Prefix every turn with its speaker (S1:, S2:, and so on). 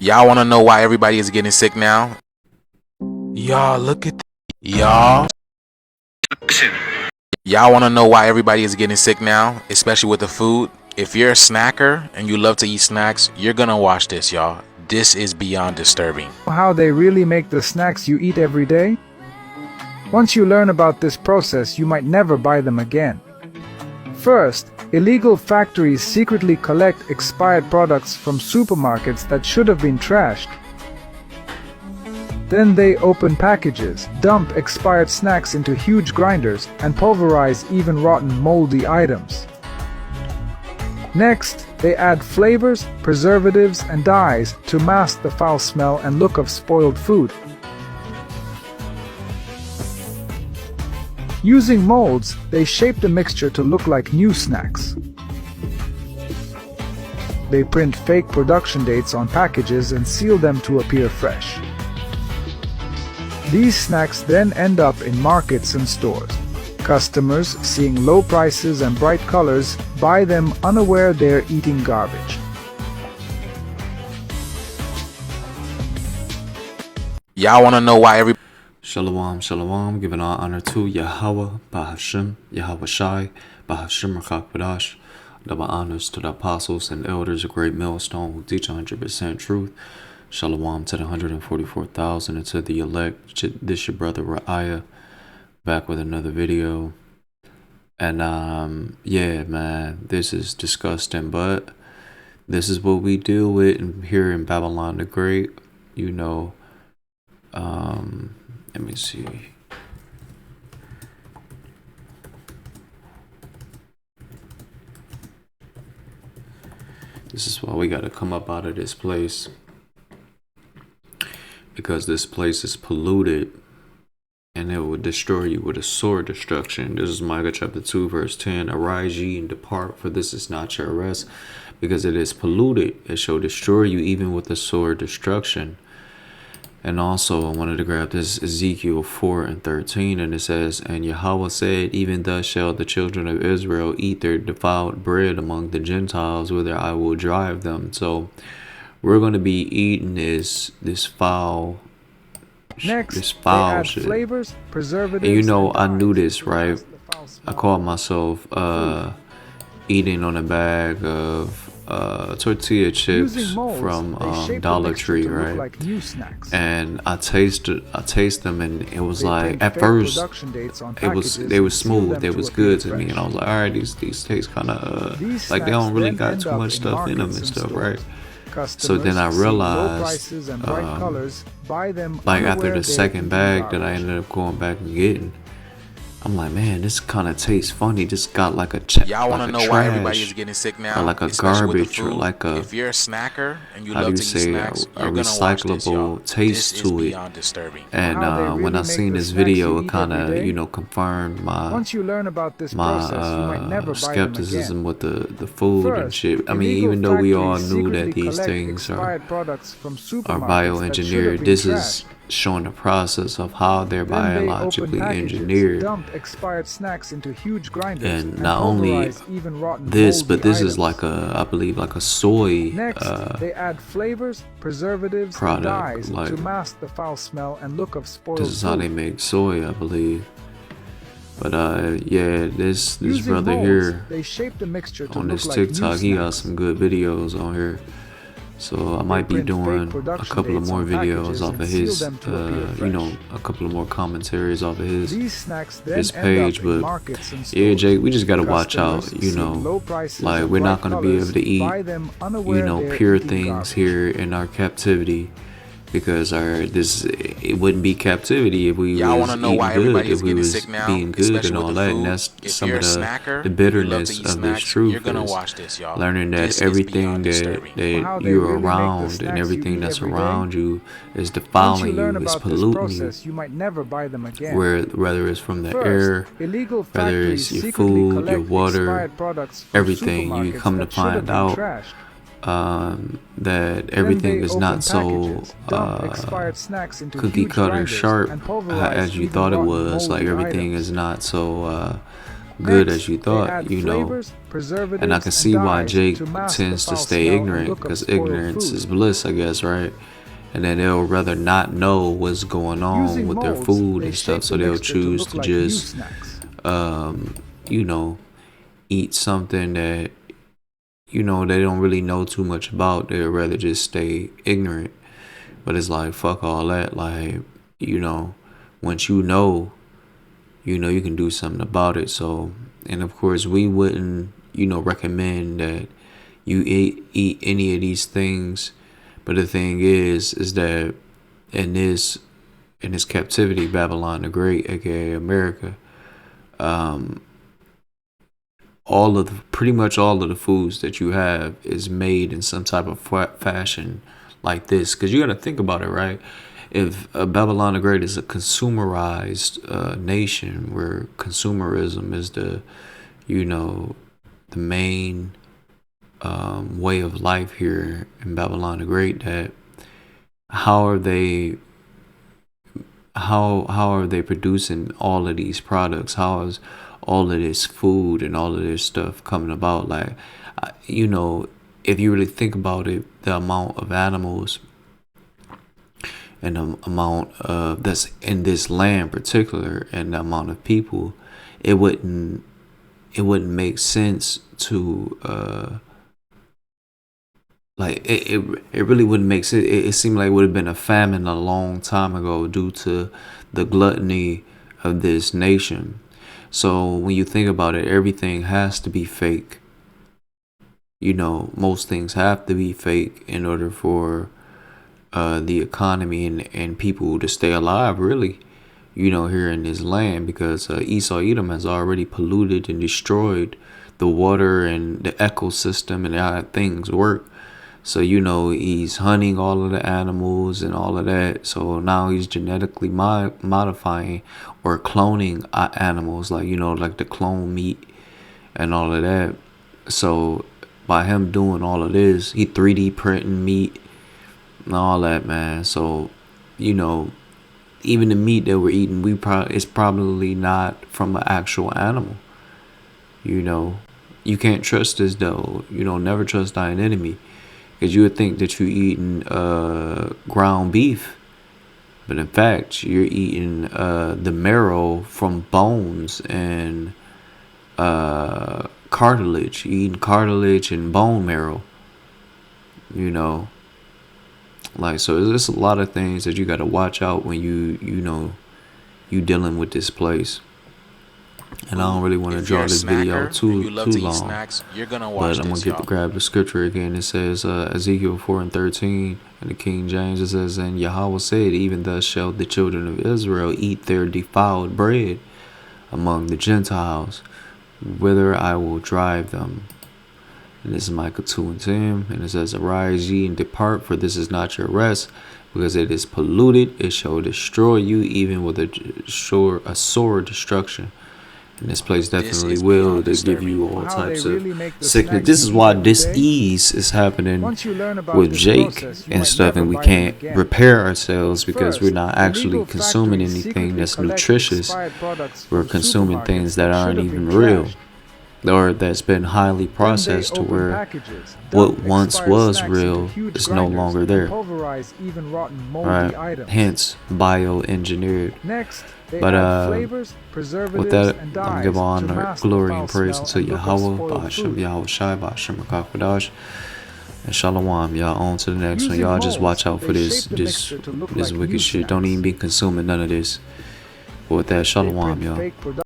S1: Y'all want to know why everybody is getting sick now? Y'all, look at y'all. Y'all want to know why everybody is getting sick now, especially with the food? If you're a snacker and you love to eat snacks, you're gonna watch this, y'all. This is beyond disturbing.
S2: How they really make the snacks you eat every day? Once you learn about this process, you might never buy them again. First, illegal factories secretly collect expired products from supermarkets that should have been trashed. Then they open packages, dump expired snacks into huge grinders, and pulverize even rotten, moldy items. Next, they add flavors, preservatives, and dyes to mask the foul smell and look of spoiled food. Using molds, they shape the mixture to look like new snacks. They print fake production dates on packages and seal them to appear fresh. These snacks then end up in markets and stores. Customers, seeing low prices and bright colors, buy them unaware they're eating garbage.
S1: Y'all want to know why everybody...
S3: Shalom, shalom, giving all honor to Yahweh, Bahashem, Yahweh Shai, Bahashem Rakakbadash. Double honors to the apostles and elders, a great millstone who teach 100% truth. Shalom to the 144,000 and to the elect. This your brother Ra'aya, back with another video. And yeah, man, this is disgusting, but this is what we deal with here in Babylon the Great. You know, let me see. This is why we got to come up out of this place, because this place is polluted and it will destroy you with a sword destruction. This is Micah chapter 2 verse 10. Arise ye and depart, for this is not your rest, because it is polluted. It shall destroy you even with the sword destruction. And also I wanted to grab this Ezekiel 4 and 13, and it says, and Yahweh said, even thus shall the children of Israel eat their defiled bread among the Gentiles, whither I will drive them. So we're going to be eating this foul
S2: Next,
S3: they add
S2: shit. Flavors, preservatives,
S3: and you know, I knew this, right? I caught myself eating on a bag of tortilla chips from Dollar Tree, right?
S2: Like
S3: and I taste them, and it was like, at first they was smooth, they was good to me, and I was like, all right, these taste kind of like they don't really got too much stuff in them and stuff, right? So then I realized, like after the second bag that I ended up going back and getting, I'm like, man, this kind of tastes funny. This got like a
S1: y'all want to know why everybody is getting sick now,
S3: or like a garbage, or like a,
S1: if you're a snacker and you
S3: how
S1: love
S3: do you
S1: to
S3: say,
S1: eat snacks,
S3: a recyclable taste to it. And when I seen this video, it kind of, you know, confirmed my skepticism with the food and shit. I mean, even though we all knew that these things are bioengineered, this is showing the process of how they're biologically engineered. And not only this, but this is like a, I believe, like a soy
S2: they add flavors, preservatives,
S3: product,
S2: and dyes
S3: like,
S2: to mask the foul smell and look of spoiled
S3: this is how they make soy, I believe. But yeah, this brother here on this TikTok, he got some good videos on here. So I might be doing a couple of more videos off of his, you know, a couple of more commentaries off of his page. But yeah, Jake, we just gotta watch out, you know, like we're not gonna be able to eat, you know, pure things here in our captivity, because it wouldn't be captivity if we was eating good, if we was being good and all that. And that's some of the bitterness of this truth, is learning that everything that you're around and everything that's around you is defiling you, is polluting you, whether it's from the air, whether it's your food, your water, everything. You come to find out that everything is not so cookie cutter sharp as you thought it was. Like everything is not so good
S2: Next,
S3: as you
S2: they
S3: thought,
S2: add
S3: you know.
S2: flavors,
S3: And I can
S2: preservatives, and
S3: see why
S2: dyes
S3: Jake
S2: to mask the
S3: tends to
S2: foul
S3: stay
S2: smell and
S3: ignorant,
S2: look of
S3: because
S2: spoiled
S3: ignorance
S2: food.
S3: is bliss, I guess, right? And then they'll rather not know what's going on
S2: Using
S3: with their
S2: molds,
S3: food
S2: they
S3: and stuff,
S2: shape
S3: so
S2: the
S3: they'll
S2: mixture to
S3: choose
S2: look
S3: to
S2: like new
S3: just,
S2: snacks.
S3: you know, eat something that, you know, they don't really know too much about. They'd rather just stay ignorant. But it's like, fuck all that. Like, you know, once you know, you can do something about it. So, and of course, we wouldn't, recommend that you eat any of these things. But the thing is that in this captivity, Babylon the Great, aka America, pretty much all of the foods that you have is made in some type of fashion like this. Because you got to think about it, right? If Babylon the Great is a consumerized nation, where consumerism is the main way of life here in Babylon the Great, that how are they producing all of these products? How is all of this food and all of this stuff coming about? Like, if you really think about it, the amount of animals and the amount of that's in this land in particular, and the amount of people, it wouldn't make sense to it really wouldn't make sense. It seemed like it would have been a famine a long time ago due to the gluttony of this nation. So when you think about it, everything has to be fake. Most things have to be fake in order for the economy and people to stay alive, really, here in this land, because Esau Edom has already polluted and destroyed the water and the ecosystem and how things work. So, he's hunting all of the animals and all of that. So now he's genetically modifying or cloning animals, like the clone meat and all of that. So by him doing all of this, he 3D printing meat and all that, man. So, even the meat that we're eating, it's probably not from an actual animal. You can't trust this though. Never trust thine enemy. Because you would think that you're eating ground beef, but in fact, you're eating the marrow from bones and cartilage. You're eating cartilage and bone marrow. So there's a lot of things that you got to watch out when you dealing with this place. And I don't really want to draw this video too long,
S1: snacks, you're gonna watch
S3: but I'm
S1: this,
S3: gonna grab the scripture again. It says Ezekiel 4:13 in the King James. It says, "And Yahweh said, even thus shall the children of Israel eat their defiled bread among the Gentiles, whither I will drive them." And this is Micah 2:10, and it says, "Arise ye and depart, for this is not your rest, because it is polluted. It shall destroy you, even with a sore destruction." And this place definitely will. They give you all types of sickness. This is why dis-ease is happening with Jake and stuff, and we can't repair ourselves because we're not actually consuming anything that's nutritious. We're consuming things that aren't even real, or that's been highly processed to where what once was real is no longer there. Right? Hence, bioengineered. But with that, I'm giving honor, glory, and praise unto Yahweh, Ba'ashem, Yahweh Shai, Ba'ashem, Rakakadash, and Shalom. Y'all on to the next one. Y'all just watch out for this wicked shit. Don't even be consuming none of this. But with that, Shalom, y'all.